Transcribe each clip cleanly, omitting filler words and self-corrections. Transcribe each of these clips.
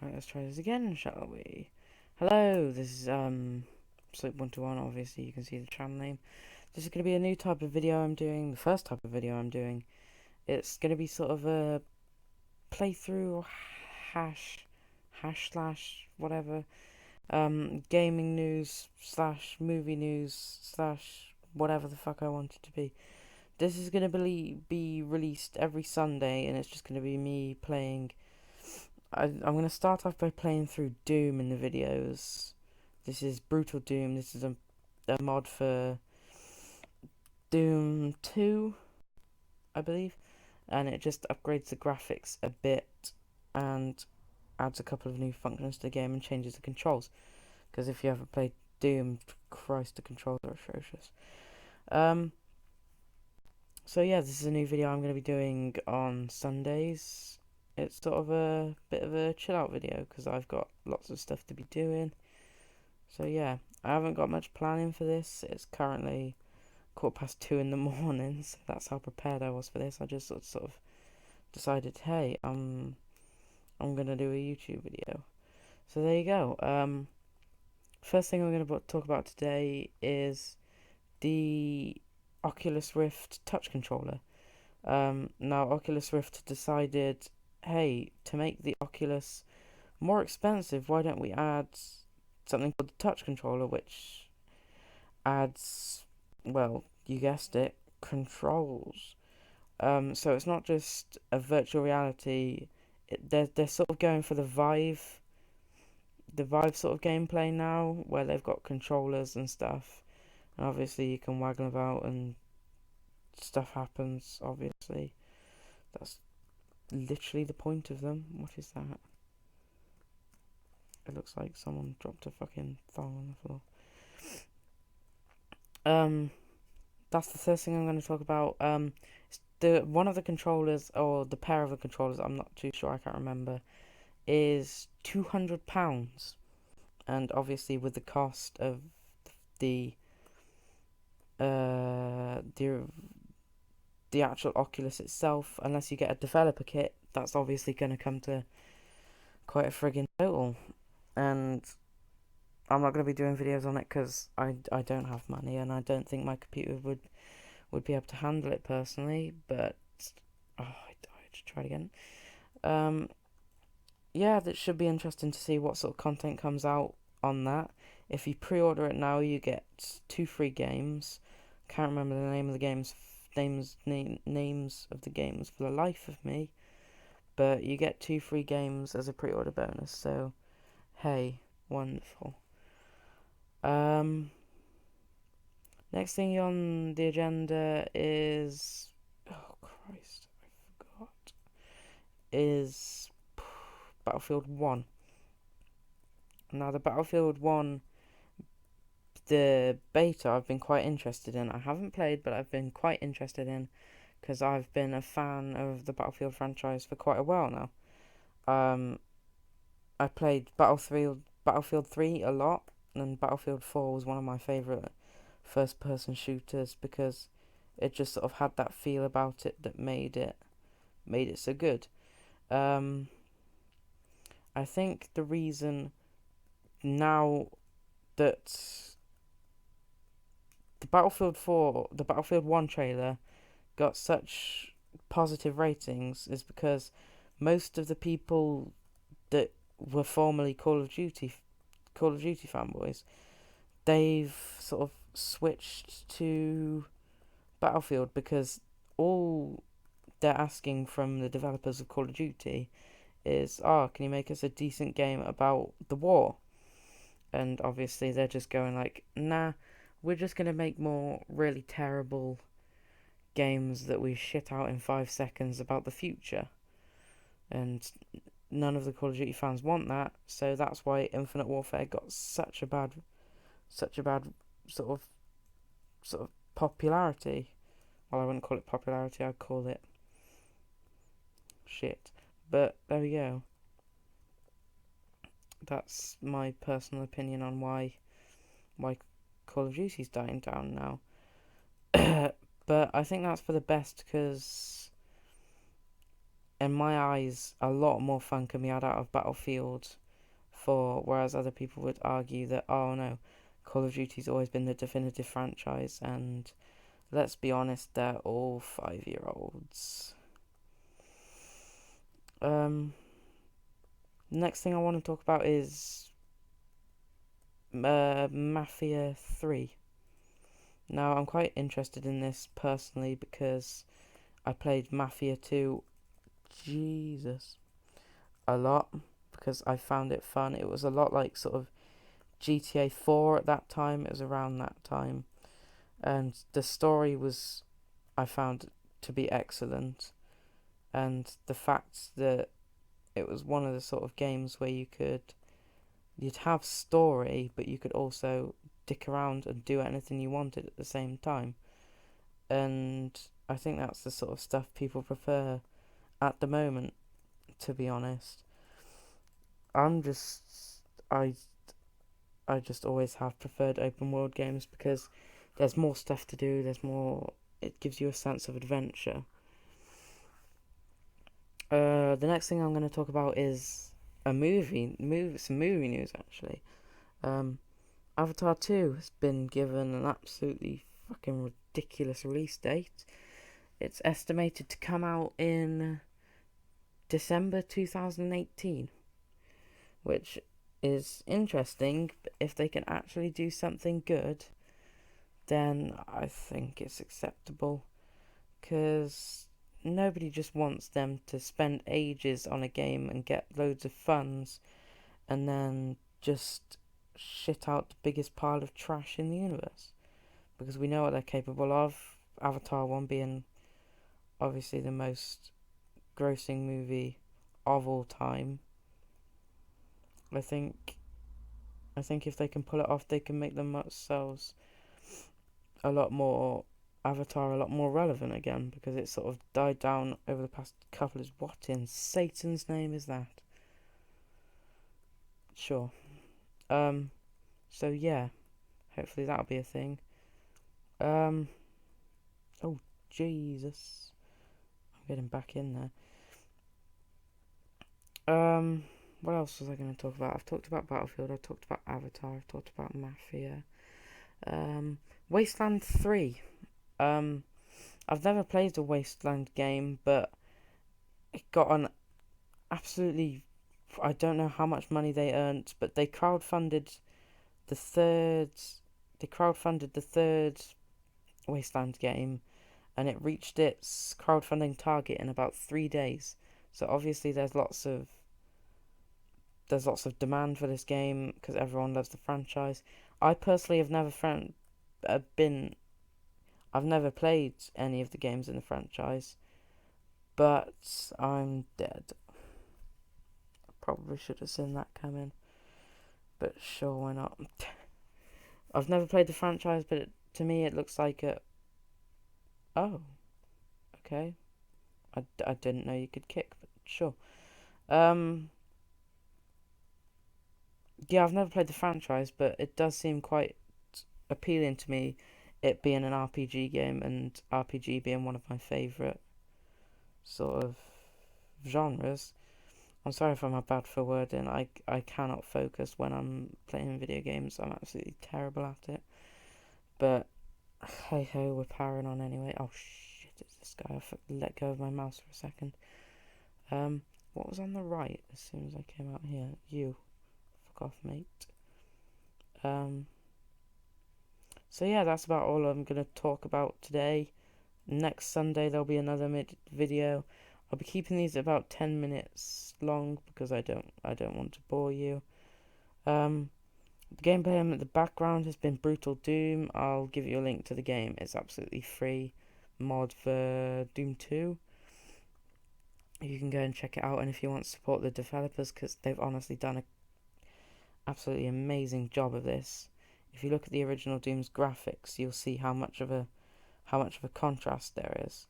Right, let's try this again, shall we? Hello, this is Sleep121. Obviously, you can see the channel name. This is going to be a new type of video I'm doing. The first type of video I'm doing. It's going to be sort of a playthrough hash slash whatever gaming news slash movie news slash whatever the fuck I want it to be. This is going to be released every Sunday, and it's just going to be me playing. I'm going to start off by playing through Doom in the videos. This is Brutal Doom. This is a mod for Doom 2, I believe. And it just upgrades the graphics a bit and adds a couple of new functions to the game and changes the controls. Because if you ever played Doom, Christ, the controls are atrocious. So yeah, this is a new video I'm going to be doing on Sundays. It's sort of a bit of a chill out video because I've got lots of stuff to be doing. So yeah, I haven't got much planning for this. It's currently 2:15 in the morning, so that's how prepared I was for this. I just sort of decided, hey, I'm gonna do a YouTube video. So there you go. First thing I'm gonna talk about today is the Oculus Rift touch controller. Now Oculus Rift decided, hey, to make the Oculus more expensive, why don't we add something called the touch controller, which adds, well, you guessed it, controls. So it's not just a virtual reality. They're sort of going for the Vive sort of gameplay now, where they've got controllers and stuff. And obviously you can waggle about and stuff happens. Obviously, that's literally the point of them. What is that? It looks like someone dropped a fucking thong on the floor. That's the first thing I'm going to talk about. The one of the controllers, or the pair of the controllers, I'm not too sure, I can't remember, is £200, and obviously with the cost of the uh the the actual Oculus itself, unless you get a developer kit, that's obviously going to come to quite a friggin' total. And I'm not going to be doing videos on it because I don't have money, and I don't think my computer would be able to handle it personally. But I should try it again. Um, yeah, that should be interesting to see what sort of content comes out on that. If you pre-order it now, you get 2 free games. Can't remember the name of the names of the games for the life of me. But you get 2 free games as a pre-order bonus. So, hey, wonderful. Next thing on the agenda is, oh Christ, I forgot. Is Battlefield 1. Now the Battlefield 1, the beta I've been quite interested in. I haven't played, but I've been quite interested in because I've been a fan of the Battlefield franchise for quite a while now. I played Battlefield 3 a lot, and Battlefield 4 was one of my favourite first-person shooters because it just sort of had that feel about it that made it so good. I think the reason now that the Battlefield 1 trailer got such positive ratings is because most of the people that were formerly Call of Duty fanboys, they've sort of switched to Battlefield because all they're asking from the developers of Call of Duty is, can you make us a decent game about the war? And obviously they're just going like, nah, we're just going to make more really terrible games that we shit out in 5 seconds about the future. And none of the Call of Duty fans want that, so that's why Infinite Warfare got such a bad sort of popularity. Well, I wouldn't call it popularity, I'd call it shit. But there we go. That's my personal opinion on why Call of Duty's dying down now. But I think that's for the best because in my eyes, a lot more fun can be had out of Battlefield 4, whereas other people would argue that, oh no, Call of Duty's always been the definitive franchise, and let's be honest, they're all 5-year-olds. Next thing I want to talk about is Mafia 3. Now, I'm quite interested in this personally because I played Mafia 2, Jesus, a lot because I found it fun. It was a lot like sort of GTA 4 at that time. It was around that time. And the story was, I found, to be excellent. And the fact that it was one of the sort of games where you'd have story, but you could also dick around and do anything you wanted at the same time. And I think that's the sort of stuff people prefer at the moment, to be honest. I'm just, I, I just always have preferred open world games because there's more stuff to do, it gives you a sense of adventure. The next thing I'm going to talk about is some movie news actually. Avatar 2 has been given an absolutely fucking ridiculous release date. It's estimated to come out in December 2018, which is interesting. But if they can actually do something good, then I think it's acceptable, because nobody just wants them to spend ages on a game and get loads of funds and then just shit out the biggest pile of trash in the universe, because we know what they're capable of. Avatar 1 being obviously the most grossing movie of all time. I think if they can pull it off, they can make themselves Avatar a lot more relevant again, because it sort of died down over the past couple of... What in Satan's name is that? Sure. So yeah, hopefully that'll be a thing. Oh, Jesus. I'm getting back in there. What else was I going to talk about? I've talked about Battlefield, I've talked about Avatar, I've talked about Mafia. Wasteland 3. I've never played a Wasteland game, but it got an absolutely... I don't know how much money they earned, but they crowdfunded the third Wasteland game, and it reached its crowdfunding target in about 3 days. So obviously there's lots of demand for this game because everyone loves the franchise. I personally have never I've never played any of the games in the franchise, but I'm dead. I probably should have seen that coming, but sure, why not? I've never played the franchise, but to me it looks like a... Oh, okay. I didn't know you could kick, but sure. Yeah, I've never played the franchise, but it does seem quite appealing to me, it being an RPG game, and RPG being one of my favourite sort of genres. I'm sorry if I'm a bad for wording. I cannot focus when I'm playing video games. I'm absolutely terrible at it. But hey ho, we're powering on anyway. Oh shit, it's this guy. I let go of my mouse for a second. What was on the right as soon as I came out here? You. Fuck off, mate. So yeah, that's about all I'm going to talk about today. Next Sunday there'll be another video. I'll be keeping these about 10 minutes long because I don't want to bore you. The gameplay in the background has been Brutal Doom. I'll give you a link to the game. It's absolutely free mod for Doom 2. You can go and check it out, and if you want to support the developers, because they've honestly done an absolutely amazing job of this. If you look at the original Doom's graphics, you'll see how much of a contrast there is.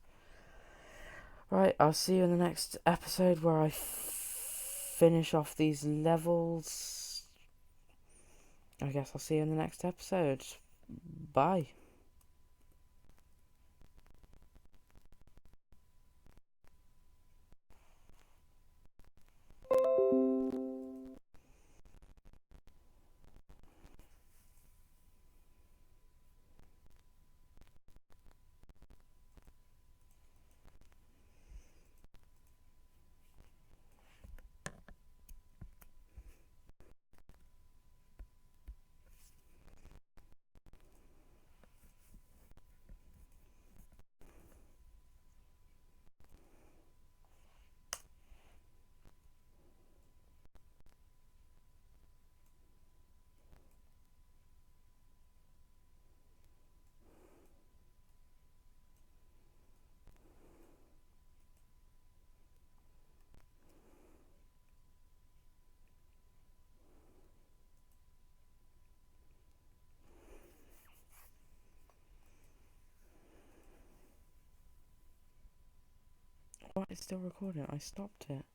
Right, I'll see you in the next episode where I finish off these levels. I guess I'll see you in the next episode. Bye. What? It's still recording. I stopped it.